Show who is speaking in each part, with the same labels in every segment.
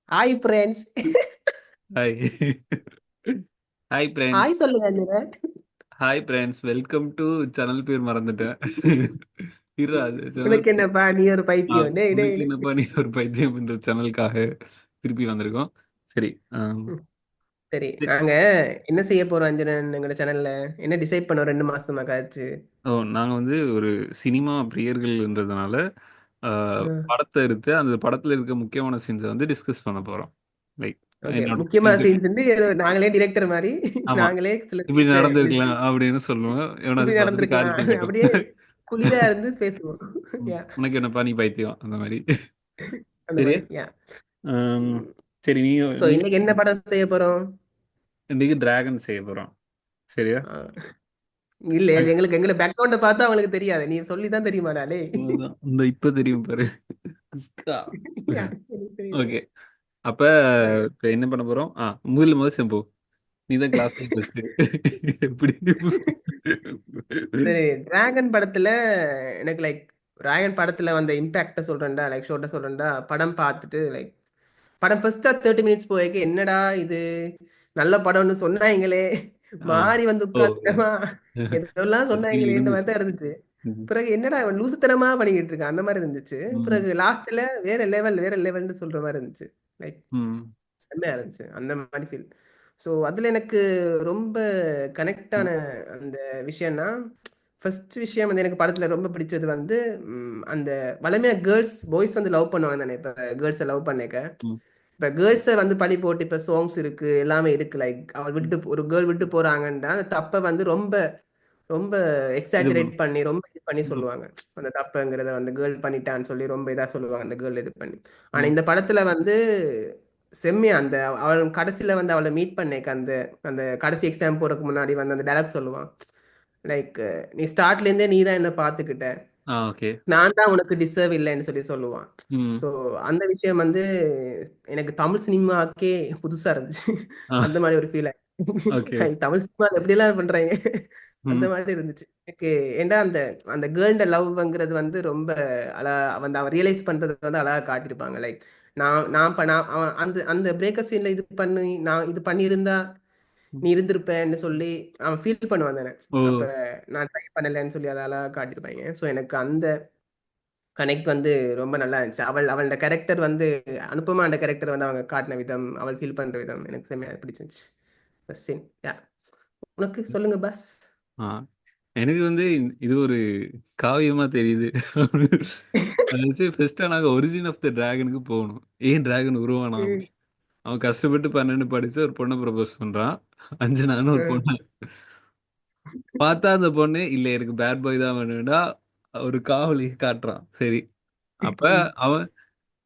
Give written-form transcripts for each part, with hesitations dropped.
Speaker 1: Hi friends.
Speaker 2: Hi. Hi friends.
Speaker 1: Hi சொல்லுங்க Anjanan.
Speaker 2: Hi friends, welcome to channel பேர் மறந்துட்டேன். இரு, அது சேனல்
Speaker 1: உனக்கு என்னப்பா நீ ஒரு பைத்தியம்? டேய் டேய்.
Speaker 2: உனக்கு என்னப்பா நீ ஒரு பைத்தியம் என்ற சேனலுக்காக திருப்பி வந்திருக்கோம். சரி.
Speaker 1: ம், சரி, நாங்க என்ன செய்ய போறோம் அஞ்சனன் எங்களோட சேனல்ல? என்ன டிசைட் பண்ணோம் 2 மாசமா காச்சு?
Speaker 2: நாங்கள் வந்து ஒரு சினிமா பிரியர்கள்ன்றதுனால
Speaker 1: ம்,
Speaker 2: படத்தை எடுத்து அந்த படத்தில் இருக்க முக்கியமான சீன்ஸை வந்து டிஸ்கஸ் பண்ண போகிறோம். Like
Speaker 1: okay.
Speaker 2: என்னோட
Speaker 1: முக்கியமா
Speaker 2: எனக்கு
Speaker 1: சீன்ஸ் ஏதோ நாங்களே டிரெக்டர் மாதிரி
Speaker 2: ஆமா,
Speaker 1: நாங்களே சில
Speaker 2: இப்படி
Speaker 1: சீன்ஸை
Speaker 2: நடந்திருக்கலாம் அப்படின்னு சொல்லுவேன்.
Speaker 1: இப்படி
Speaker 2: எவனாவது பார்த்துட்டு காரி
Speaker 1: நடந்திருக்கலாம்
Speaker 2: துண்டட்டும்.
Speaker 1: அப்படியே குளிரா இருந்து பேசுவோம். யா,
Speaker 2: உனக்கு என்னப்பா நீ பைத்தியம் அந்த மாதிரி.
Speaker 1: அந்த
Speaker 2: சரியா?
Speaker 1: மாதிரி யா.
Speaker 2: ஆம், சரி. நீ
Speaker 1: ஸோ
Speaker 2: நீ
Speaker 1: இன்னைக்கு என்ன படம் செய்ய போறோம்?
Speaker 2: இன்னைக்கு டிராகன் செய்ய போறோம். சரியா?
Speaker 1: இல்ல, எங்களுக்கு எங்களை பேக்ரவுண்ட பார்த்தா அவங்களுக்கு தெரியாது, நீ சொல்லி தான் தெரியுமாடாலே.
Speaker 2: அவ்வளவுதான். இந்த இப்ப தெரியும் பாரு. குஸ்கா.
Speaker 1: யா, எனக்கு தெரியுது.
Speaker 2: ஓகே. அப்ப
Speaker 1: ஓகே.
Speaker 2: இப்ப என்ன பண்ண போறோம்? முதல் செம்பு. நீ தான் கிளாஸ் ஃபர்ஸ்ட். எப்படி நீ புஸ்-
Speaker 1: சரி, டிராகன் படத்துல எனக்கு லைக் டிராகன் படத்துல வந்த இம்பாக்ட சொல்றேன்டா, லைக் ஷோர்ட்டா சொல்றேன்டா. படம் பார்த்துட்டு லைக் படம் ஃபர்ஸ்டா 30 மினிட்ஸ் போய்க்கு என்னடா இது நல்ல படம்னு சொன்னாங்களே,
Speaker 2: ஆ.
Speaker 1: மாறி வந்து
Speaker 2: ஓ,
Speaker 1: உட்கார்ந்தமா எதெல்லாம்
Speaker 2: ஃபீல்
Speaker 1: சொன்னாங்களேன்ற மாதிரி
Speaker 2: இருந்துச்சு.
Speaker 1: தான் இருந்துச்சு.
Speaker 2: ம்.
Speaker 1: பிறகு என்னடா இவன் லூசுத்தனமா பண்ணிக்கிட்டு இருக்கான் அந்த மாதிரி இருந்துச்சு.
Speaker 2: ம்.
Speaker 1: பிறகு லாஸ்ட்ல வேற லெவல்னு சொல்ற மாதிரி இருந்துச்சு. லைக்
Speaker 2: ம்.
Speaker 1: செம்மையா இருந்துச்சு அந்த மாதிரி ஃபீல். ஸோ அதில் எனக்கு ரொம்ப கனெக்ட்
Speaker 2: ம்.
Speaker 1: ஆன அந்த விஷயம்னா, ஃபர்ஸ்ட் விஷயம் வந்து எனக்கு படத்தில் ரொம்ப பிடிச்சது வந்து அந்த வளமையாக பாய்ஸ் வந்து லவ் பண்ணுவாங்க தானே. இப்போ கேர்ள்ஸை லவ் பண்ணிக்க,
Speaker 2: ம்.
Speaker 1: இப்போ கேர்ள்ஸை வந்து பழி போட்டு இப்போ சாங்ஸ் இருக்கு, எல்லாமே இருக்கு. லைக் அவள் விட்டு ஒரு கேர்ள் விட்டு போறாங்கன்னா அந்த தப்பை வந்து ரொம்ப ரொம்ப
Speaker 2: இது
Speaker 1: எக்ஸாஜரேட்
Speaker 2: பண்ணு.
Speaker 1: பண்ணி ரொம்ப இது பண்ணி
Speaker 2: ம்.
Speaker 1: சொல்லுவாங்க. அந்த தப்புங்கிறத வந்து கேர்ள் பண்ணிட்டான்னு சொல்லி ரொம்ப இதா சொல்லுவாங்க அந்த கேர்ள் இது பண்ணி. ஆனா
Speaker 2: ம்.
Speaker 1: இந்த படத்துல வந்து செம்மையா அந்த அவள் கடைசியில வந்து அவளை மீட் பண்ணேக்க அந்த அந்த கடைசி எக்ஸாம் போறதுக்கு முன்னாடி வந்து அந்த டைலாக் சொல்லுவான். லைக், நீ ஸ்டார்ட்ல இருந்தே நீ தான் என்ன பாத்துக்கிட்ட,
Speaker 2: ஓகே.
Speaker 1: நான் தான் உனக்கு டிசர்வ் இல்லைன்னு சொல்லி சொல்லுவான்.
Speaker 2: ம்.
Speaker 1: ஸோ அந்த விஷயம் வந்து எனக்கு தமிழ் சினிமாக்கே புதுசா இருந்துச்சு.
Speaker 2: ஆ.
Speaker 1: அந்த மாதிரி ஒரு ஃபீல்.
Speaker 2: ஓகே.
Speaker 1: தமிழ் சினிமா எப்படியெல்லாம் பண்றாங்க அந்த
Speaker 2: ம்.
Speaker 1: மாதிரி இருந்துச்சு எனக்கு. ஏன்டா அந்த அந்த கேர்ள்ட லவ்ங்கிறது வந்து ரொம்ப வந்து அவன் ரியலைஸ் பண்றது வந்து அழகா காட்டியிருப்பாங்க. லைக் நான் அவன் அந்த அந்த பிரேக்கப் சீன்ல இது பண்ணி நான் இது பண்ணியிருந்தா நீ இருந்திருப்பேன்னு சொல்லி அவன் ஃபீல் பண்ணுவான் தானே.
Speaker 2: ஓ.
Speaker 1: அப்ப நான் ட்ரை பண்ணலைன்னு சொல்லி அதை அழகா காட்டியிருப்பாங்க. ஸோ எனக்கு அந்த கனெக்ட் வந்து ரொம்ப நல்லா இருந்துச்சு. அவளோட கேரக்டர் வந்து அனுப்பமா, அந்த கேரக்டர் வந்து அவங்க காட்டின விதம், அவள் ஃபீல் பண்ற விதம் எனக்கு செம்மையா பிடிச்சிருந்துச்சு. சீன் யா. உனக்கு சொல்லுங்க பஸ்.
Speaker 2: ஆ எனக்கு வந்து இது ஒரு காவியமா தெரியுது. அது வச்சு ஃபர்ஸ்டா நாங்க ஒரிஜின் ஆஃப் த டிராகனுக்கு போகணும். ஏன் டிராகன் உருவானான்
Speaker 1: ம்,
Speaker 2: அப்படி. அவன் கஷ்டப்பட்டு 12 படிச்சு ஒரு பொண்ணை ப்ரப்போஸ் பண்றான். அஞ்சனான்னு ஒரு
Speaker 1: ம்,
Speaker 2: பொண்ணு. பார்த்தா அந்த பொண்ணு இல்ல, எனக்கு பேட் பாய் தான் வேணும்டா. ஒரு காவலி காட்டுறான். சரி. அப்ப
Speaker 1: ம்,
Speaker 2: அவன்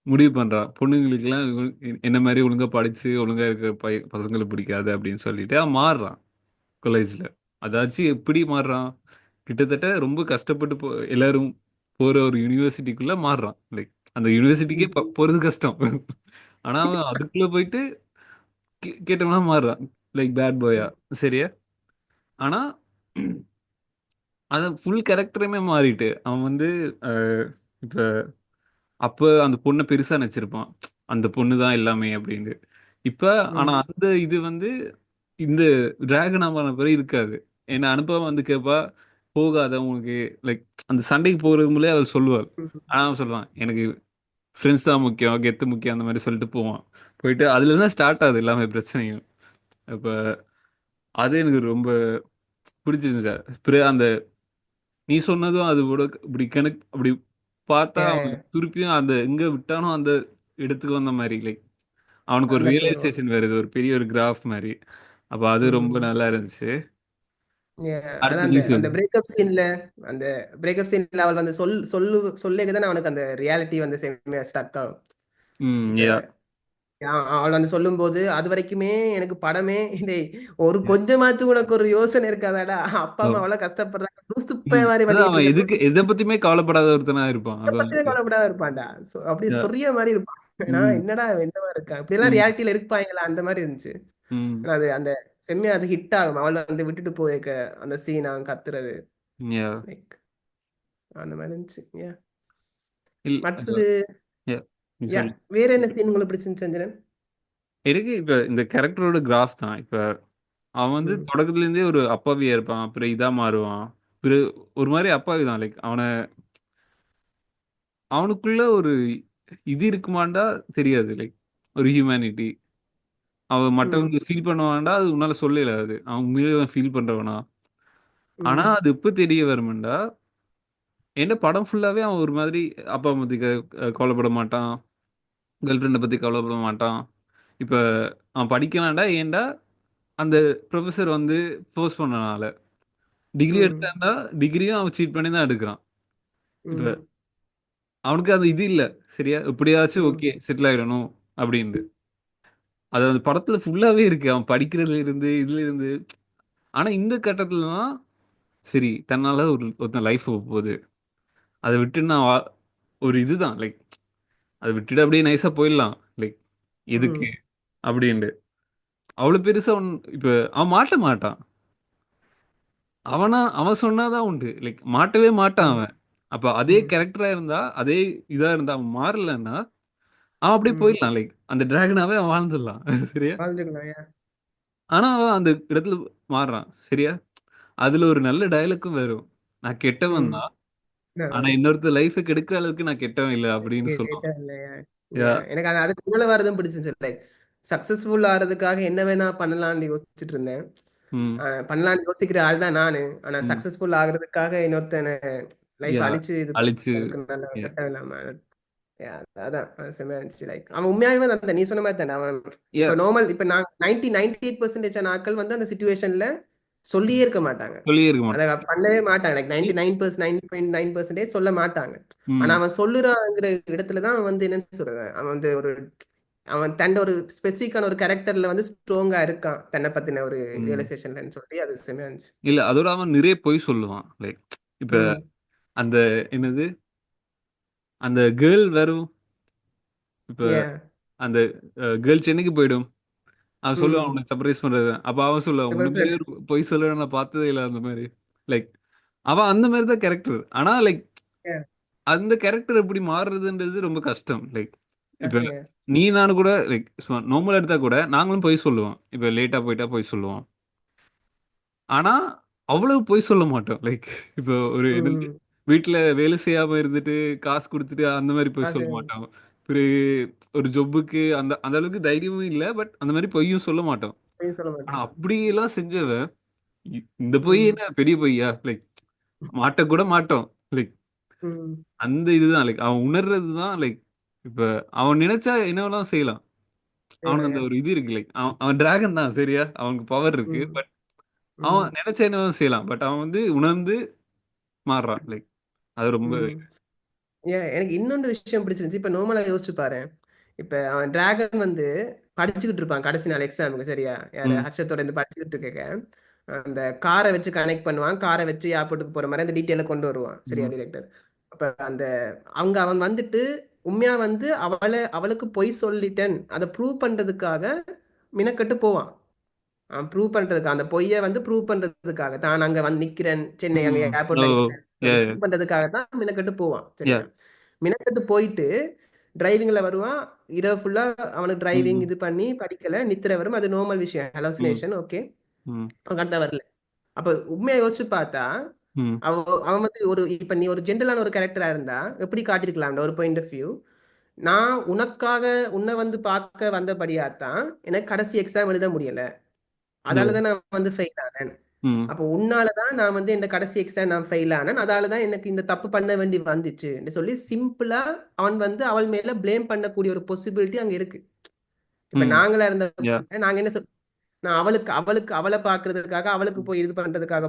Speaker 2: முடிவு பண்றான், பொண்ணுங்களுக்கெல்லாம் என்ன மாதிரி ஒழுங்கா படிச்சு ஒழுங்கா இருக்கிற பசங்களுக்கு பிடிக்காது அப்படின்னு சொல்லிட்டு அவன் மாறுறான் காலேஜ்ல. அதாச்சும் எப்படி மாறுறான்? கிட்டத்தட்ட ரொம்ப கஷ்டப்பட்டு எல்லாரும் போற ஒரு யூனிவர்சிட்டிக்குள்ள மாறுறான். லைக் அந்த யூனிவர்சிட்டிக்கே
Speaker 1: ம்,
Speaker 2: போறது கஷ்டம். ஆனா அவன் அதுக்குள்ள போயிட்டு கேட்டவனா மாறுறான். லைக் பேட் பாயா. சரியா? ஆனா அதான் ஃபுல் கேரக்டருமே மாறிட்டு அவன் வந்து இப்ப அப்ப அந்த பொண்ணை பெருசா நடிச்சிருப்பான். அந்த பொண்ணு தான் எல்லாமே அப்படின்னு. இப்ப ஆனா
Speaker 1: ம்,
Speaker 2: அந்த இது வந்து இந்த டிராகன் ஆன பிறகு இருக்காது. என்ன அனுப்ப வந்து கேட்பா, போகாத உனக்கு. லைக் அந்த சண்டைக்கு போறதுக்கு முன்னாடியே அவள் சொல்லுவாள்.
Speaker 1: ம்,
Speaker 2: ஆனா அவன் சொல்லுவான், எனக்கு ஃப்ரெண்ட்ஸ் தான் முக்கியம், கெத்து முக்கியம் அந்த மாதிரி சொல்லிட்டு போவான். போயிட்டு அதுல தான் ஸ்டார்ட் ஆகுது எல்லாமே பிரச்சனையும். இப்ப அது எனக்கு ரொம்ப பிடிச்சிருந்துச்சு சார். அந்த நீ சொன்னதும் அது கூட இப்படி கணக்கு அப்படி பார்த்தா
Speaker 1: யா, யா.
Speaker 2: அவன் திருப்பியும் அந்த எங்க விட்டானோ அந்த இடத்துக்கு வந்த மாதிரி. லைக் அவனுக்கு ஒரு
Speaker 1: அந்த இடத்துக்கு வரும்.
Speaker 2: ரியலைசேஷன் வருது, ஒரு பெரிய ஒரு கிராஃப் மாதிரி. அப்ப அது ரொம்ப
Speaker 1: ம்.
Speaker 2: நல்லா இருந்துச்சு.
Speaker 1: Yeah. அதான்
Speaker 2: அடுத்து நீ
Speaker 1: அந்த அந்த
Speaker 2: சொல்லு.
Speaker 1: அந்த பிரேக்கப் சீன்ல அவள் வந்து சொல்லேக்கு தானே அவனுக்கு அந்த ரியாலிட்டி வந்து செம்மையா ஸ்டக் ஆகும்.
Speaker 2: ம்.
Speaker 1: இப்ப
Speaker 2: யா.
Speaker 1: அவள் வந்து சொல்லும்போது அது வரைக்குமே எனக்கு படமே டேய், ஒரு கொஞ்சமாச்சும் உனக்கு ஒரு யோசனை இருக்காதாடா, அப்பா
Speaker 2: ஓ.
Speaker 1: அம்மா அவ்வளவு கஷ்டப்படுறாங்க, லூசு
Speaker 2: ம்.
Speaker 1: பையன் மாதிரி
Speaker 2: அதான்
Speaker 1: பண்ணிட்டு
Speaker 2: அவன்
Speaker 1: இருக்க,
Speaker 2: எதுக்கு எதை பத்தியுமே கவலைப்படாத ஒருத்தனா இருப்பான்.
Speaker 1: இதை
Speaker 2: அதான்.
Speaker 1: பத்தியே கவலைப்படாம இருப்பான்டா. அப்படி
Speaker 2: யா.
Speaker 1: சொரிய மாதிரி இருப்பான். நான்
Speaker 2: ம்.
Speaker 1: என்னடா இந்த மாதிரி இருக்கா, இப்படி எல்லாம்
Speaker 2: ம்.
Speaker 1: ரியாலிட்டியில இருப்பாங்களா அந்த மாதிரி இருந்துச்சு.
Speaker 2: ம்.
Speaker 1: ஆனா அது அந்த செம்மையா அது ஹிட் ஆகும். அவளை வந்து விட்டுட்டு போயிருக்க அந்த சீன் அவன் கத்துறது.
Speaker 2: யா.
Speaker 1: லைக் அந்த மாதிரி இருந்துச்சு. Yeah.
Speaker 2: இல்
Speaker 1: அடுத்தது
Speaker 2: யா. நீ
Speaker 1: யா,
Speaker 2: சொல்லு.
Speaker 1: வேற என்ன சீன் உங்களுக்கு பிடிச்சிருந்துச்சு அஞ்சனன்?
Speaker 2: எனக்கு இப்ப இந்த கேரக்டரோட கிராஃப் தான். இப்ப அவன் வந்து
Speaker 1: ம்
Speaker 2: தொடக்கத்துல இருந்தே ஒரு அப்பாவியா இருப்பான். அப்புறம் இதா மாறுவான். ஒரு மாரி அப்பாவி தான். லைக் அவனுக்குள்ள ஒரு இது இருக்குமான்டா தெரியாது. லைக் ஒரு ஹியூமனிட்டி. அவன்
Speaker 1: ம்
Speaker 2: மத்தவங்களுக்கு ஃபீல் பண்ணுவான்டா, அது உன்னால சொல்ல இயலாது. அவன் உண்மையிலே ஃபீல் பண்றவனா? ஆனா
Speaker 1: ம்
Speaker 2: அது எப்ப தெரிய வரும்டா, ஏன்டா படம் ஃபுல்லாவே அவன் ஒரு மாதிரி அப்பா அம்மா பத்தி கவலைப்பட மாட்டான். கேர்ள் ஃப்ரெண்ட பத்தி கவலைப்பட மாட்டான். இப்ப அவன் படிக்கிறான்டா, ஏன்டா அந்த ப்ரொஃபசர் வந்து ஃபோர்ஸ் பண்ணனால. டிகிரி
Speaker 1: ம்
Speaker 2: எடுத்தான்டா, டிகிரியும் அவன் சீட் பண்ணி தான் எடுக்குறான். இப்ப
Speaker 1: ம்
Speaker 2: அவனுக்கு அது இது இல்ல. சரியா? எப்படியாச்சும்
Speaker 1: ம்
Speaker 2: ஓகே செட்டில் ஆயிடணும் அப்டின்ட்டு. அது அந்த படத்துல ஃபுல்லாவே இருக்கு. அவன் படிக்கிறதுல இருந்து, இதுல இருந்து. ஆனா இந்த கட்டத்துல தான் சரி தன்னால ஒருத்தன் லைஃப் போகுது. அத விட்டு நான் ஒரு இதுதான் லைக் அத விட்டுட்டு அப்படியே நைஸா போயிடலாம். லைக் எதுக்கு?
Speaker 1: ம்
Speaker 2: அப்டின்ட்டு. அவ்வளவு பெருசா இப்ப அவன் மாட்ட மாட்டான். அவன் சொன்னாதான் உண்டு. லைக் மாட்டவே மாட்டான்
Speaker 1: ம்
Speaker 2: அவன். அப்ப அதே
Speaker 1: ம்
Speaker 2: கேரக்டரா இருந்தா, அதே இதா இருந்தா அவன் மாறலன்னா, அவன் அப்படியே
Speaker 1: ம்
Speaker 2: போயிடலாம். லைக் அந்த டிராகனாவே அவன் வாழ்ந்துடலாம். சரியா?
Speaker 1: வாழ்ந்துக்கலாம் ஏன்
Speaker 2: ஆனா அவன் அந்த இடத்துல மாறுறான். சரியா? அதுல ஒரு நல்ல டயலாக்கும் வரும். நான் கெட்டவன்
Speaker 1: ம்
Speaker 2: தான். ஆனா
Speaker 1: நான்
Speaker 2: இன்னொருத்தர் லைஃப கெடுக்கிற அளவுக்கு நான் கெட்டவன் இல்ல அப்படின்னு சொல்லுவான்.
Speaker 1: கேட்டேன் இல்லையா
Speaker 2: யா.
Speaker 1: எனக்கு அதுக்கு மூல வரதும் பிடிச்சிருந்துச்சு லைக் சக்சஸ்ஃபுல் ஆகிறதுக்காக என்ன வேணா பண்ணலாம்னு யோசிச்சுட்டு இருந்தேன்.
Speaker 2: ம்.
Speaker 1: பண்ணலாம்னு யோசிக்கிற ஆள் தான் நானு. ஆனா
Speaker 2: ம்.
Speaker 1: சக்சஸ்ஃபுல் ஆகுறதுக்காக இன்னொருத்தனை லைஃப்
Speaker 2: யா.
Speaker 1: அழிச்சு இது
Speaker 2: அழிச்சு.
Speaker 1: அதுக்கு நல்ல
Speaker 2: யா.
Speaker 1: கட்டம் இல்லாம yeah, அதான் அது செமையா இருந்துச்சு லைக் அவன் உண்மையாவே அந்த நீ சொன்ன மாதிரி தானே அவன்
Speaker 2: யா.
Speaker 1: இப்ப நார்மல் இப்ப நான் 98% ஆட்கள் வந்து அந்த சுச்சுவேஷன்ல சொல்லியே இருக்க மாட்டாங்க.
Speaker 2: சொல்லியே இருக்க
Speaker 1: அதை
Speaker 2: மாட்டான்.
Speaker 1: பண்ணவே மாட்டாங்க லைக் 99.9% சொல்ல மாட்டாங்க. ஆனா
Speaker 2: ம்.
Speaker 1: அவன் சொல்லுறாங்கிற இடத்துலதான் அவன் வந்து என்னன்னு சொல்றது அவன் வந்து அவன் தன்னை ஒரு ஸ்பெசிஃபிக்கான ஒரு கேரக்டர்ல வந்து ஸ்ட்ராங்கா இருக்கான் தன்னை பத்தின ஒரு
Speaker 2: ம்.
Speaker 1: ரியலைசேஷன்லன்னு சொல்லி அது செமையா இருந்துச்சு.
Speaker 2: இல்ல அதோட அவன் நிறைய பொய் சொல்லுவான். லைக் இப்ப
Speaker 1: ம்
Speaker 2: அந்த என்னது அந்த கேர்ள் வரும். இப்ப
Speaker 1: ஏ
Speaker 2: அந்த கேர்ள் சென்னைக்கு போயிடும். அவன் சொல்லுவான்
Speaker 1: ம்
Speaker 2: அவனுக்கு சர்ப்ரைஸ் பண்றது. அப்ப அவன் சொல்லுவான் உன்ன மாதிரி ஒரு பொய் சொல்ல நான் பார்த்ததே இல்ல அந்த மாதிரி. லைக் அவன் அந்த மாதிரி தான் கேரக்டர். ஆனா லைக் அந்த கேரக்டர் எப்படி மாறுறதுன்றது ரொம்ப கஷ்டம். லைக் இப்ப
Speaker 1: கஷ்டம்
Speaker 2: நீ நானு கூட லைக் நார்மல் எடுத்தா கூட நாங்களும் பொய் சொல்லுவோம். இப்ப லேட்டா போயிட்டா பொய் சொல்லுவோம். ஆனா அவ்வளவு பொய் சொல்ல மாட்டோம். லைக் இப்போ ஒரு என்னது
Speaker 1: ம்
Speaker 2: வீட்ல வேலை செய்யாம இருந்துட்டு காசு குடுத்துட்டு அந்த மாரி பொய்
Speaker 1: காசு
Speaker 2: சொல்ல மாட்டோம். பிறகு ஒரு ஜொப்புக்கு அந்த அந்த அளவுக்கு தைரியமும் இல்ல. பட் அந்த மாரி பொய்யும் சொல்ல மாட்டோம்.
Speaker 1: பொய் சொல்ல
Speaker 2: ஆனா
Speaker 1: மாட்டாங்க.
Speaker 2: அப்படியெல்லாம் செஞ்சவன் இந்த பொய்
Speaker 1: ம்
Speaker 2: என்ன பெரிய பொய்யா? லைக் மாட்ட கூட மாட்டோம். லைக்
Speaker 1: ம்
Speaker 2: அந்த இதுதான் லைக் அவன் உணர்றது தான் லைக் இப்ப அவன் நினைச்சா என்ன வேணாலும் செய்யலாம். அவனுக்கு
Speaker 1: செய்யலாம்
Speaker 2: அந்த
Speaker 1: ஏன்
Speaker 2: ஒரு இது இருக்கு. லைக் அவன் டிராகன் தான் சரியா? அவனுக்கு பவர் இருக்கு.
Speaker 1: ம்
Speaker 2: பட் அவன்
Speaker 1: ம்
Speaker 2: நினைச்சா என்ன வேணாலும் செய்யலாம். பட் அவன் வந்து உணர்ந்து மாறுறான். லைக் அது ரொம்ப
Speaker 1: ம் ஏன் எனக்கு இன்னொன்று விஷயம் பிடிச்சிருந்துச்சு. இப்ப நார்மலா யோசிச்சு பாரு. இப்ப அவன் டிராகன் வந்து படிச்சுக்கிட்டு இருப்பான் கடைசி நாள் எக்ஸாமுக்கு சரியா யாரு
Speaker 2: ம்.
Speaker 1: ஹர்ஷத்தோட இருந்து படிச்சுக்கிட்டு இருக்க அந்த காரை வச்சு கனெக்ட் பண்ணுவான். காரை வச்சு ஏர்போர்ட்டுக்கு போற மாதிரி அந்த டீட்டெயில கொண்டு வருவான் சரியா
Speaker 2: ம்.
Speaker 1: டிரெக்டர். அப்ப அந்த அவங்க அவன் வந்துட்டு உண்மையா வந்து அவளுக்கு பொய் சொல்லிட்டேன் அதை ப்ரூவ் பண்றதுக்காக மினக்கெட்டு போவான். ப்ரூவ் பண்றதுக்கு அந்த பொய்யை வந்து ப்ரூவ் பண்றதுக்காக தான் அங்க வந்து நிக்கிறேன் சென்னை அங்க
Speaker 2: ம். ஓ!
Speaker 1: ஏர்போர்ட்ல நிக்கிறேன்
Speaker 2: யா,
Speaker 1: சொல்லி
Speaker 2: யா.
Speaker 1: ப்ரூவ் பண்றதுக்காக தான் மினக்கெட்டு போவான்
Speaker 2: யா.
Speaker 1: சரியா. மினக்கெட்டு போயிட்டு டிரைவிங்ல வருவான். இரவு ஃபுல்லா அவனுக்கு டிரைவிங்
Speaker 2: ம்.
Speaker 1: இது பண்ணி படிக்கல நித்திர வரும் அது நார்மல் விஷயம்
Speaker 2: ம்.
Speaker 1: ஹலோசினேஷன் ஓகே.
Speaker 2: ம்.
Speaker 1: அவன் கரெக்டா வரல. அப்ப உண்மையா யோசிச்சு பார்த்தா
Speaker 2: ம்.
Speaker 1: அவன் வந்து இப்ப நீ ஒரு ஜென்ரலான ஒரு கேரக்டரா இருந்தா எப்படி காட்டிருக்கலாம் ஒரு பாயிண்ட் ஆஃப் வியூ. நான் உனக்காக உன்னை வந்து பார்க்க வந்தபடியாத்தான் எனக்கு கடைசி எக்ஸாம் எழுத முடியல.
Speaker 2: ஓ!
Speaker 1: அதாலதான் நான் வந்து ஃபெயில் ஆனேன்.
Speaker 2: ம்.
Speaker 1: அப்போ உன்னாலதான் நான் வந்து இந்த கடைசி எக்ஸாம் நான் ஃபெயில் ஆனேன். அதாலதான் எனக்கு இந்த தப்பு பண்ண வேண்டி வந்துச்சு சொல்லி சிம்பிளா அவன் வந்து அவள் மேல ப்ளேம் பண்ணக்கூடிய ஒரு பாசிபிலிட்டி அங்க இருக்கு. இப்ப
Speaker 2: ம்.
Speaker 1: நாங்களா இருந்த
Speaker 2: யா.
Speaker 1: நாங்க என்ன நான் அவளுக்கு அவளுக்கு அவளை பாக்குறதுக்காக அவளுக்கு போய் இது பண்றதுக்காக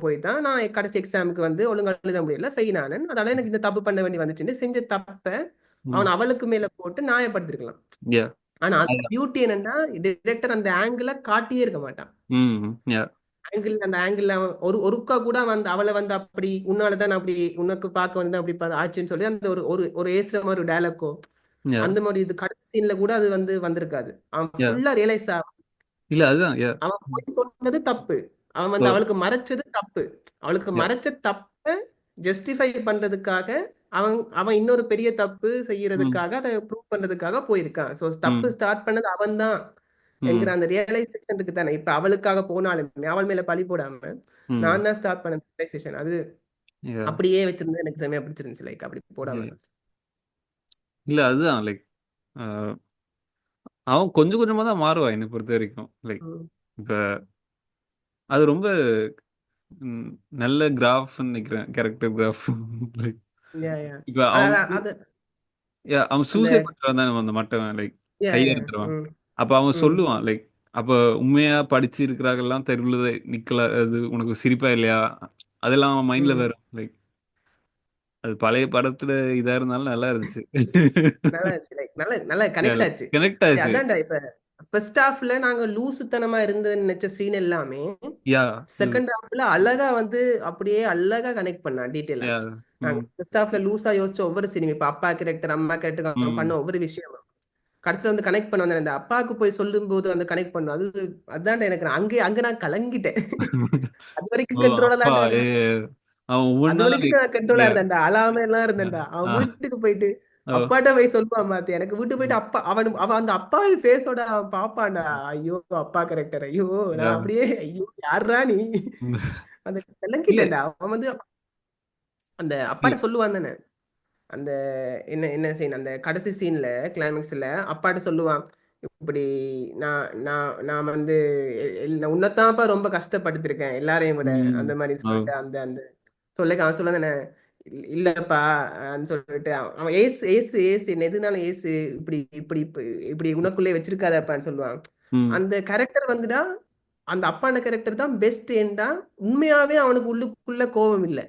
Speaker 1: போய் தான் நான் கடைசி எக்ஸாமுக்கு வந்து ஒழுங்கா எழுத முடியல ஃபெயில் ஆனேன். அதனால எனக்கு இந்த தப்பு பண்ண வேண்டி வந்துச்சுன்னு செஞ்ச தப்ப
Speaker 2: ம்.
Speaker 1: அவன் அவளுக்கு மேல போட்டு நியாயப்படுத்திருக்கலாம்.
Speaker 2: யா.
Speaker 1: ஆனா அந்த
Speaker 2: அதான்.
Speaker 1: பியூட்டி என்னன்னா டிரெக்டர் அந்த ஆங்கிள காட்டியே இருக்க மாட்டான்.
Speaker 2: ம். யா.
Speaker 1: அந்த ஆங்கிள் அவன் ஒருக்கா கூட வந்து அவளை வந்து அப்படி உன்னாலதான் நான் அப்படி உனக்கு பார்க்க வந்து அப்படி ஆச்சுன்னு சொல்லி அந்த ஒரு ஒரு ஒரு ஏசுற மாதிரி ஒரு டயலாக்கோ
Speaker 2: யா.
Speaker 1: அந்த மாதிரி இது கடைசி சீன்ல கூட அது வந்து வந்திருக்காது. அவன்
Speaker 2: யா.
Speaker 1: ஃபுல்லா ரியலைஸ்
Speaker 2: இல்ல அதுதான். யா.
Speaker 1: அவன் போய் சொன்னது தப்பு. அவன்
Speaker 2: ஓ!
Speaker 1: வந்து அவளுக்கு மறைச்சது தப்பு. அவளுக்கு
Speaker 2: யா.
Speaker 1: மறைச்ச தப்ப ஜஸ்டிஃபை பண்றதுக்காக அவன் அவன் இன்னொரு பெரிய தப்பு
Speaker 2: ம்,
Speaker 1: செய்யறதுக்காக அதை ப்ரூவ் பண்றதுக்காக போயிருக்கான். ஸோ தப்பு
Speaker 2: ம்,
Speaker 1: ஸ்டார்ட் பண்ணது அவன் தான் என்கிற
Speaker 2: ம்,
Speaker 1: அந்த ரியலைசேஷன் இருக்கு தானே. இப்ப அவளுக்காக போனாலுமே அவள் மேல பழி போடாம
Speaker 2: ம்.
Speaker 1: நான் தான் ஸ்டார்ட் பண்ண ரியலைசேஷன் அது
Speaker 2: Yeah,
Speaker 1: அப்படியே வச்சிருந்தது எனக்கு செமையா பிடிச்சிருந்துச்சு. லைக் அப்படி போடாம.
Speaker 2: yeah. இல்ல அதுதான் லைக் அவன் கொஞ்சம் கொஞ்சமா தான் மாறுவான் என்னை பொறுத்த வரைக்கும். லைக்
Speaker 1: ம்.
Speaker 2: இப்ப அது ரொம்ப ம், நல்ல கிராஃப்னு நினைக்கிறேன். Character graph. லைக்
Speaker 1: யா யா
Speaker 2: இப்ப அவன்
Speaker 1: அது
Speaker 2: yeah, அவன்
Speaker 1: அந்த
Speaker 2: சூசைட் பண்றான் தானே அந்த மட்டவன். லைக்
Speaker 1: யா யா
Speaker 2: கையெடுத்துருவான்.
Speaker 1: ம்
Speaker 2: அப்ப அவன்
Speaker 1: ம்
Speaker 2: சொல்லுவான் லைக் அப்ப உண்மையா படிச்சு இருக்கிறாங்கலாம் தெருவில் நிக்கல, அது உனக்கு சிரிப்பா இல்லையா? அதெல்லாம் அவன் மைண்ட்ல
Speaker 1: ம்
Speaker 2: வரும். லைக் அது பழைய படத்துல இதா இருந்தாலும் நல்லா இருந்துச்சு.
Speaker 1: நல்லா இருந்துச்சு. லைக் நல்ல நல்ல கனெக்ட் ஆச்சு.
Speaker 2: கனெக்ட்
Speaker 1: சரி,
Speaker 2: ஆச்சு.
Speaker 1: அதான்டா இப்ப ஃபர்ஸ்ட் ஹாஃப்ல நாங்க லூசுத்தனமா இருந்ததுன்னு நினைச்ச சீன் எல்லாமே
Speaker 2: யா. ம்.
Speaker 1: செகண்ட் ஹாஃப்ல அழகா வந்து அப்படியே அழகா கனெக்ட் பண்ணான் டீட்டெயிலா.
Speaker 2: யா.
Speaker 1: நாங்க
Speaker 2: ம்.
Speaker 1: ஃபர்ஸ்ட் ஹாஃப்ல லூசா யோசிச்ச ஒவ்வொரு சீனும் இப்ப அப்பா கேரக்டர் அம்மா கேரக்டர் அவன் பண்ண
Speaker 2: ம்.
Speaker 1: ஒவ்வொரு விஷயம் கடைசியில வந்து கனெக்ட் பண்ண வந்தேன். அந்த அப்பாவுக்கு போய் சொல்லும் போது அந்த கனெக்ட் பண்ணும் அது அதான்டா எனக்கு அங்க நான் கலங்கிட்டேன். அது வரைக்கும்
Speaker 2: ஓ
Speaker 1: கண்ட்ரோலா
Speaker 2: அப்பா
Speaker 1: தான்டா
Speaker 2: ஏ
Speaker 1: இருந்தேன்.
Speaker 2: அவன்
Speaker 1: அது
Speaker 2: ஒவ்வொன்றா
Speaker 1: வரைக்கும்
Speaker 2: லைக்
Speaker 1: நான் கண்ட்ரோலா இருந்தேன்டா. அழாம எல்லாம் இருந்தேன்டா. அவன்
Speaker 2: ஆ
Speaker 1: வீட்டுக்கு போயிட்டு
Speaker 2: ஓ
Speaker 1: அப்பாட்ட போய் சொல்லுவான் மாத்தி எனக்கு வீட்டுக்கு போயிட்டு அப்பா அவன் அந்த அப்பாவி ஃபேஸோட அவன் பாப்பான்டா. ஐயோ அப்பா கேரக்டர் ஐயோ
Speaker 2: யா
Speaker 1: நான் அப்படியே ஐயோ யார்ரா நீ அந்த
Speaker 2: இல்ல
Speaker 1: விளங்கிட்டேன்டா. அவன் வந்து அந்த
Speaker 2: இல்ல
Speaker 1: அப்பாட்ட சொல்லுவான் தானே. அந்த என்ன என்ன சீன் அந்த கடைசி சீன்ல கிளைமேக்ஸ்ல அப்பாட்ட சொல்லுவான் இப்படி நான் வந்து உன்னைத்தான்ப்பா ரொம்ப கஷ்டப்படுத்திருக்கேன் எல்லாரையும் விட
Speaker 2: ம்.
Speaker 1: அந்த மாதிரி
Speaker 2: ஓ
Speaker 1: சொல்லிட்டு அந்த அந்த சொல்ல அவன் சொல்ல தானே இல்லப்பா சொல்லிட்டு அவன் ஏசு ஏசு ஏசு என்ன எதுனாலும் ஏசு இப்படி இப்படி இப்படி இப்படி உனக்குள்ளே வச்சிருக்காதப்பான்னு சொல்லுவான்.
Speaker 2: ம்.
Speaker 1: அந்த கேரக்டர் வந்துடா அந்த அப்பான கேரக்டர் தான் பெஸ்ட் ஏன்டா உண்மையாவே அவனுக்கு உள்ளுக்குள்ள கோபம் இல்லை.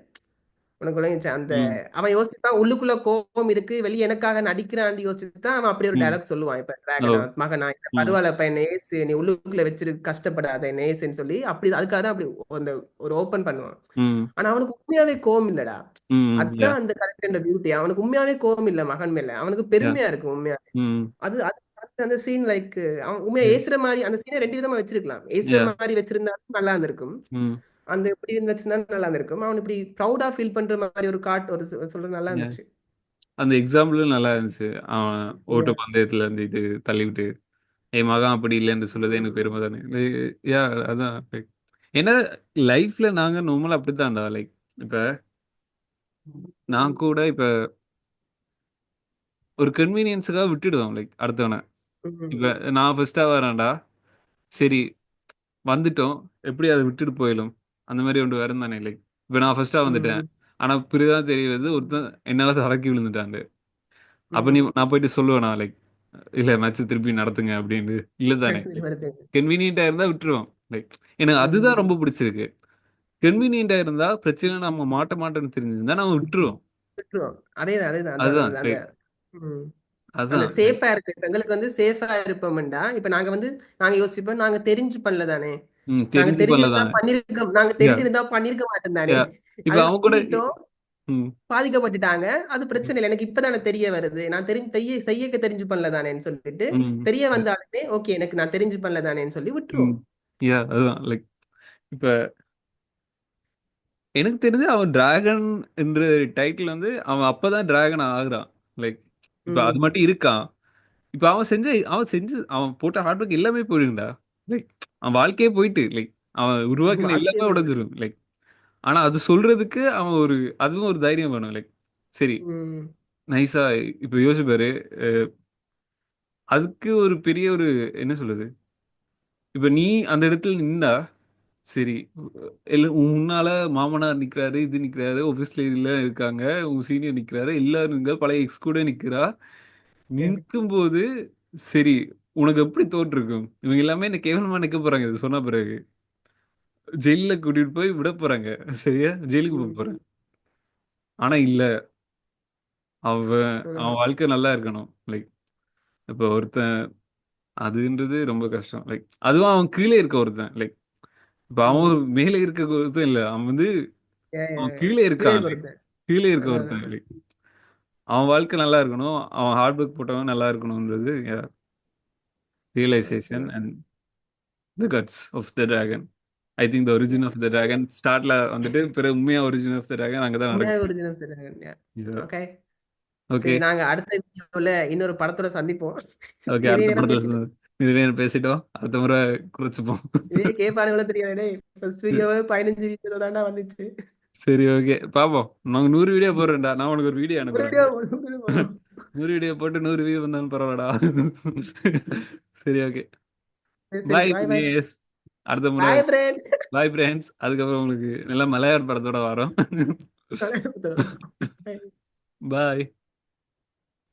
Speaker 1: உனக்கு விளங்குச்சா? அந்த
Speaker 2: ம்.
Speaker 1: அவன் யோசிப்பான் உள்ளுக்குள்ள கோபம் இருக்கு. வெளிய எனக்காக நடிக்கிறான்னு யோசிச்சு தான் அவன் அப்படி ஒரு
Speaker 2: ம்.
Speaker 1: டயலாக் சொல்லுவான். இப்ப
Speaker 2: ஓ
Speaker 1: டிராகனா, மகனா இல்ல
Speaker 2: ம்.
Speaker 1: பரவாயில்லப்பா என்ன ஏசு. நீ உள்ளுக்குள்ள வச்சிரு கஷ்டப்படாத என்ன ஏசுன்னு சொல்லி அப்படி அதுக்காக தான் அப்படி அந்த ஒரு ஓப்பன் பண்ணுவான்.
Speaker 2: ம்.
Speaker 1: ஆனா அவனுக்கு உண்மையாவே கோவம் இல்லடா.
Speaker 2: ம். யா.
Speaker 1: அதுதான் அந்த கேரக்டரோட பியூட்டி. அவனுக்கு உண்மையாவே கோவம் இல்ல மகன் மேல. அவனுக்கு
Speaker 2: யா.
Speaker 1: பெருமையா இருக்கு உண்மையா.
Speaker 2: ம்.
Speaker 1: அது அது அது அந்த சீன் லைக் அவன் உண்மையா
Speaker 2: யா.
Speaker 1: ஏசுற மாரி அந்த சீன 2 விதமா வச்சிருக்கலாம். ஏசுற
Speaker 2: யா.
Speaker 1: மாரி வச்சிருந்தாலும் நல்லா இருந்திருக்கும்.
Speaker 2: ம்.
Speaker 1: அந்த இப்படி இருந்துச்சுன்னா நல்லா இருந்திருக்கும். அவன் இப்படி ப்ரௌடா ஃபீல் பண்ற மாரி ஒரு ஒரு சொல்றது நல்லா
Speaker 2: யா.
Speaker 1: இருந்துச்சு.
Speaker 2: அந்த எக்ஸாம்பிளும் நல்லா இருந்துச்சு. அவன் ஓட்ட
Speaker 1: Yeah.
Speaker 2: பந்தயத்துல இருந்து இது தள்ளிவிட்டு என் மகன் அப்படி இல்லை என்று சொல்லுது எனக்கு
Speaker 1: ம்.
Speaker 2: பெருமை தானே. யா அதான் like, ஏன்னா லைஃப்ல நாங்க நார்மலா அப்படித்தான்டா. லைக் இப்ப நான் கூட இப்ப ஒரு கன்வீனியன்ஸுக்காக விட்டுடுவேன் லைக் அடுத்தவனை. இப்ப
Speaker 1: ம்.
Speaker 2: நான் ஃபர்ஸ்டா வரேன்டா, சரி வந்துட்டோம், எப்படி அதை விட்டுட்டு போயிடும் அந்த மாதிரி ஒன்று வரும் தானே. லைக் இப்ப நான் ஃபர்ஸ்டா வந்துட்டேன்,
Speaker 1: ம்.
Speaker 2: ஆனா பிறகுதான் தெரியுது ஒருத்தன் என்னால தடக்கி விழுந்துட்டாங்க. அப்ப
Speaker 1: ம்.
Speaker 2: நான் போயிட்டு சொல்லுவேனா லைக் இல்ல மேட்ச் திருப்பி நடத்துங்க அப்படின்னு? இல்ல தானே.
Speaker 1: சரி வருது.
Speaker 2: கன்வீனியன்ட்டா இருந்தா விட்டுருவோம். லைக் எனக்கு அதுதான்
Speaker 1: ம்.
Speaker 2: ரொம்ப பிடிச்சிருக்கு. கன்வீனியன்ட்டா இருந்தா பிரச்சனை நம்ம மாட்ட மாட்டோம்னு தெரிஞ்சிருந்தா நம்ம விட்டுருவோம்.
Speaker 1: விட்டுருவோம். அதேதான், அதேதான். அந்த
Speaker 2: அதுதான்
Speaker 1: அந்த அந்த
Speaker 2: லைக்
Speaker 1: ம். அந்த
Speaker 2: அதுதான் லைக்
Speaker 1: சேஃபா இருக்கு. இப்ப எங்களுக்கு வந்து சேஃபா இருப்போம்டா, இப்ப நாங்க யோசிப்போம், நாங்க தெரிஞ்சு பண்ணல தானே.
Speaker 2: தெரிஞ்சு பண்ணலதானே.
Speaker 1: நாங்க
Speaker 2: யா
Speaker 1: தெரிஞ்சிருந்தா பண்ணிருக்க மாட்டோம் தானே.
Speaker 2: யா இப்ப
Speaker 1: அதுல
Speaker 2: அவன் கூட
Speaker 1: பண்ணிட்டோம்,
Speaker 2: ம்
Speaker 1: பாதிக்கப்பட்டுட்டாங்க. அது பிரச்சனை இல்ல. எனக்கு இப்பதானே தெரிய வருது. நான் தெரிஞ்சு செய்யக்க தெரிஞ்சு பண்ணல தானேன்னு சொல்லிட்டு,
Speaker 2: ம்
Speaker 1: தெரிய வந்தாலுமே ஓகே எனக்கு நான் தெரிஞ்சு பண்ணல தானேன்னு சொல்லி
Speaker 2: ம்
Speaker 1: விட்டுருவோம்.
Speaker 2: யா அதுதான் லைக் இப்ப எனக்கு தெரிஞ்சு அவன் டிராகன் என்ற டைட்டில் வந்து அவன் அப்பதான் டிராகன் ஆகுறான். லைக் இப்ப அது
Speaker 1: ம்.
Speaker 2: மட்டும் இருக்கான். இப்ப அவன் போட்ட ஹார்ட் ஒர்க் எல்லாமே போயிடும்டா. லைக் அவன் வாழ்க்கையே போயிட்டு லைக் அவன் உருவாக்கின
Speaker 1: வாழ்க்கையே
Speaker 2: எல்லாமே
Speaker 1: போயிடும்.
Speaker 2: உடைஞ்சிரும். லைக் ஆனா அது சொல்றதுக்கு அவன் அதுவும் ஒரு தைரியம் வேணும். லைக் சரி
Speaker 1: ம்.
Speaker 2: நைஸா இப்ப யோசிப்பாரு. அஹ், அதுக்கு ஒரு பெரிய ஒரு என்ன சொல்றது, இப்ப நீ அந்த இடத்துல நின்னா சரி, உன் முன்னால மாமனார் நிக்கிறாரு, இது நிக்கிறாரு, ஆபீஸ்ல எல்லாம் இருக்காங்க, உன் சீனியர் நிக்கிறாரு, எல்லாரும் பழைய எக்ஸ் கூட நிக்கிறா. நிற்கும்போது சரி உனக்கு எப்படி தோற்றிருக்கும்? இவங்க எல்லாமே என்ன கேவலமா நிக்க போறாங்க இது சொன்ன பிறகு. ஜெயில்ல கூட்டிட்டு போய் விட போறாங்க. சரியா ஜெயிலுக்கு போக
Speaker 1: ம்.
Speaker 2: போறேன். ஆனா இல்ல, அவன் அவன்
Speaker 1: சொல்லணும்.
Speaker 2: வாழ்க்கை நல்லா இருக்கணும். லைக் இப்ப ஒருத்தன் அதுன்றது ரொம்ப கஷ்டம். லைக் அதுவும் அவன் கீழே இருக்க ஒருத்தன். லைக் இப்ப அவன்
Speaker 1: ம்.
Speaker 2: மேலே இருக்க ஒருத்தன் இல்ல, அவன் அவன்
Speaker 1: ஏன்
Speaker 2: கீழே
Speaker 1: கீழே
Speaker 2: இருக்கான். லைக்
Speaker 1: கொடுத்தேன்.
Speaker 2: கீழே இருக்க
Speaker 1: அதான்,
Speaker 2: ஒருத்தன்.
Speaker 1: அதான்.
Speaker 2: லைக் அவன் வாழ்க்கை நல்லா இருக்கணும், அவன் ஹார்ட் ஒர்க் போட்டவன் நல்லா இருக்கணும்ன்றது ரியலைசேஷன்
Speaker 1: அதான்.
Speaker 2: And the guts of the dragon. I think the origin of the dragon ஸ்டார்ட்ல வந்துட்டு பிறகு உண்மையா ஒரிஜின் ஆஃப் த டிராகன் அங்கதான்
Speaker 1: உண்மையா
Speaker 2: நடக்குது.
Speaker 1: ஒரிஜினல் தெரியாது. ஓகே.
Speaker 2: ஓகே.
Speaker 1: சரி, நாங்க அடுத்த வீடியோல இன்னொரு படத்தோட சந்திப்போம்.
Speaker 2: ஓகே.
Speaker 1: நிறைய
Speaker 2: அடுத்த
Speaker 1: நேரம்
Speaker 2: படத்துல
Speaker 1: பேசிட்டோம்.
Speaker 2: நிறைய நேரம் பேசிட்டோம். அடுத்த முறை குறைச்சுப்போம்.
Speaker 1: இதே கேட்பானுங்களோ தெரியாது. டேய், ஃபர்ஸ்ட் வீடியோவே 15 வீடியோ தாண்டா வந்துச்சு.
Speaker 2: சரி, ஓகே, பாப்போம். நாங்க 100 வீடியோ போடுறேன்டா. நான் உனக்கு ஒரு வீடியோ
Speaker 1: ஒரு
Speaker 2: அனுப்புறேன்.
Speaker 1: வீடியோ ஒரு வீடியோ போதும்.
Speaker 2: 100 வீடியோ போட்டு 100 வியூ வந்தாலும் பரவாயில்லடா. சரி, ஓகே.
Speaker 1: சரி சரி,
Speaker 2: பாய்
Speaker 1: பாய் பாய்.
Speaker 2: தினேஷ். அடுத்த முறை
Speaker 1: பாய் ஃப்ரெண்ட்ஸ்.
Speaker 2: Bye friends. அதுக்கப்புறம் உங்களுக்கு நல்ல மலையாள படத்தோட வரோம். பாய்.